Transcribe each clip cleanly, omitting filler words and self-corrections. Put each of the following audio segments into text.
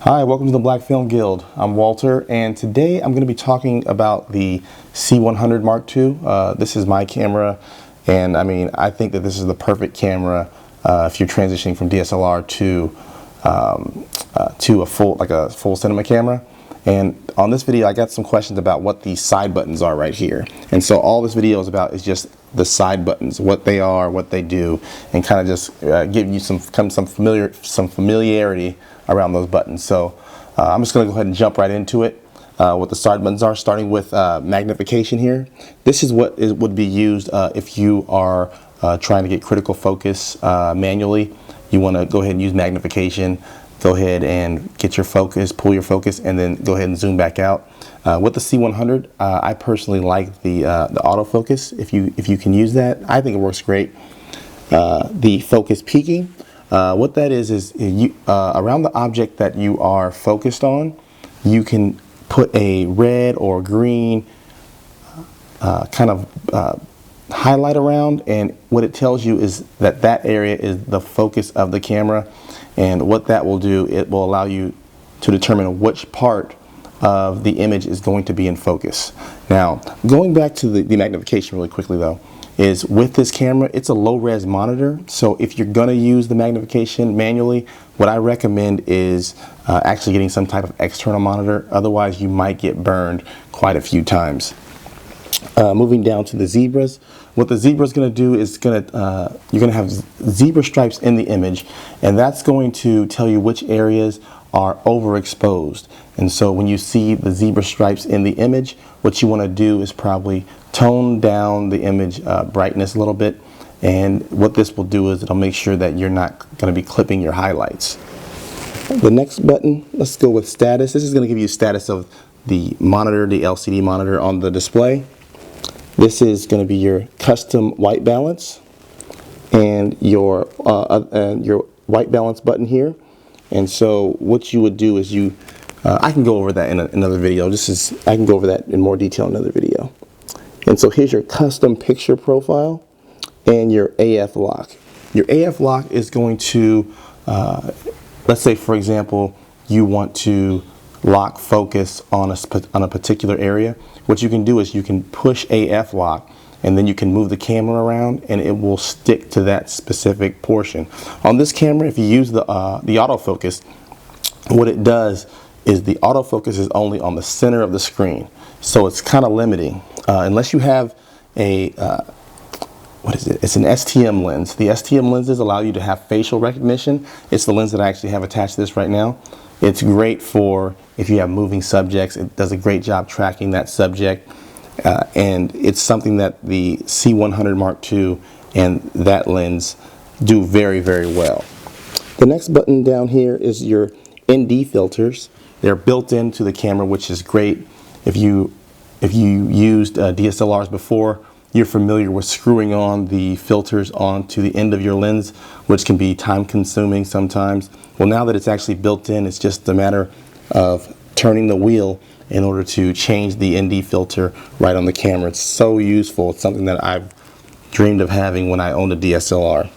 Hi, welcome to the Black Film Guild. I'm Walter, and today I'm going to be talking about the C100 Mark II. This is my camera, and I think that this is the perfect camera if you're transitioning from DSLR to a full cinema camera. And on this video, I got some questions about what these side buttons are right here. And so all this video is about is just the side buttons, what they are, what they do, and kind of just give you some familiarity around those buttons. So I'm just going to go ahead and jump right into it. What the side buttons are, starting with magnification here. This is what would be used if you are trying to get critical focus manually. You want to go ahead and use magnification. Go ahead and get your focus, pull your focus, and then go ahead and zoom back out. With the C100, I personally like the autofocus. If you can use that, I think it works great. The focus peaking. What that is you, around the object that you are focused on, you can put a red or green highlight around, and what it tells you is that that area is the focus of the camera. And what that will do, it will allow you to determine which part of the image is going to be in focus. Now, going back to the magnification really quickly though, is with this camera, it's a low-res monitor. So if you're gonna use the magnification manually, what I recommend is actually getting some type of external monitor. Otherwise, you might get burned quite a few times. Moving down to the zebras. What the zebra is going to do is you're going to have zebra stripes in the image, and that's going to tell you which areas are overexposed. And so when you see the zebra stripes in the image, what you want to do is probably tone down the image brightness a little bit. And what this will do is it'll make sure that you're not going to be clipping your highlights. The next button, let's go with status. This is going to give you status of the monitor, the LCD monitor on the display. This is going to be your custom white balance and your white balance button here. And so what you would do is I can go over that in another video. I can go over that in more detail in another video. And so here's your custom picture profile and your AF lock. Your AF lock is going to, let's say for example, you want to lock focus on a particular area. What you can do is you can push AF lock, and then you can move the camera around and it will stick to that specific portion. On this camera, if you use the autofocus, what it does is the autofocus is only on the center of the screen. So it's kind of limiting. Unless you have a, it's an STM lens. The STM lenses allow you to have facial recognition. It's the lens that I actually have attached to this right now. It's great for if you have moving subjects. It does a great job tracking that subject, and it's something that the C100 Mark II and that lens do very, very well. The next button down here is your ND filters. They're built into the camera, which is great. If you used DSLRs before, you're familiar with screwing on the filters onto the end of your lens, which can be time consuming sometimes. Well, now that it's actually built in, it's just a matter of turning the wheel in order to change the ND filter right on the camera. It's so useful. It's something that I've dreamed of having when I owned a DSLR.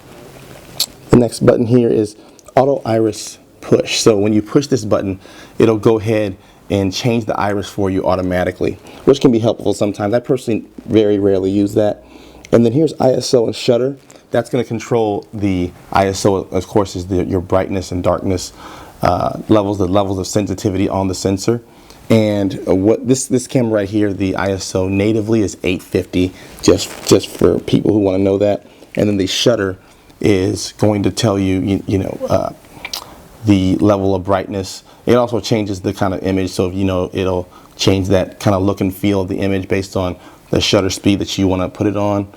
The next button here is auto iris push. So when you push this button, it'll go ahead and change the iris for you automatically, which can be helpful sometimes. I personally very rarely use that. And then here's ISO and shutter. That's going to control the ISO, of course, is your brightness and darkness levels, the levels of sensitivity on the sensor. And what this camera right here, the ISO natively is 850, just for people who want to know that. And then the shutter is going to tell you, the level of brightness. It also changes the kind of image, so it'll change that kind of look and feel of the image based on the shutter speed that you want to put it on.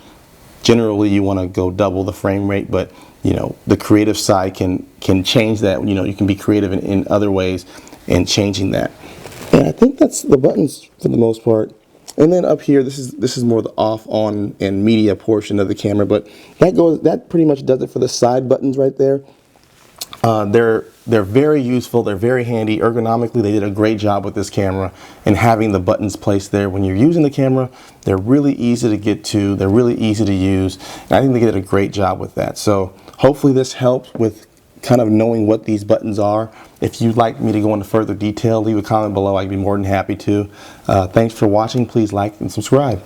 Generally, you want to go double the frame rate, but the creative side can change that. You can be creative in other ways in changing that. And I think that's the buttons for the most part. And then up here, this is more the off, on, and media portion of the camera, but that pretty much does it for the side buttons right there. They're very useful. They're very handy. Ergonomically, they did a great job with this camera and having the buttons placed there. When you're using the camera, they're really easy to get to. They're really easy to use. And I think they did a great job with that. So hopefully this helps with kind of knowing what these buttons are. If you'd like me to go into further detail, leave a comment below. I'd be more than happy to. Thanks for watching. Please like and subscribe.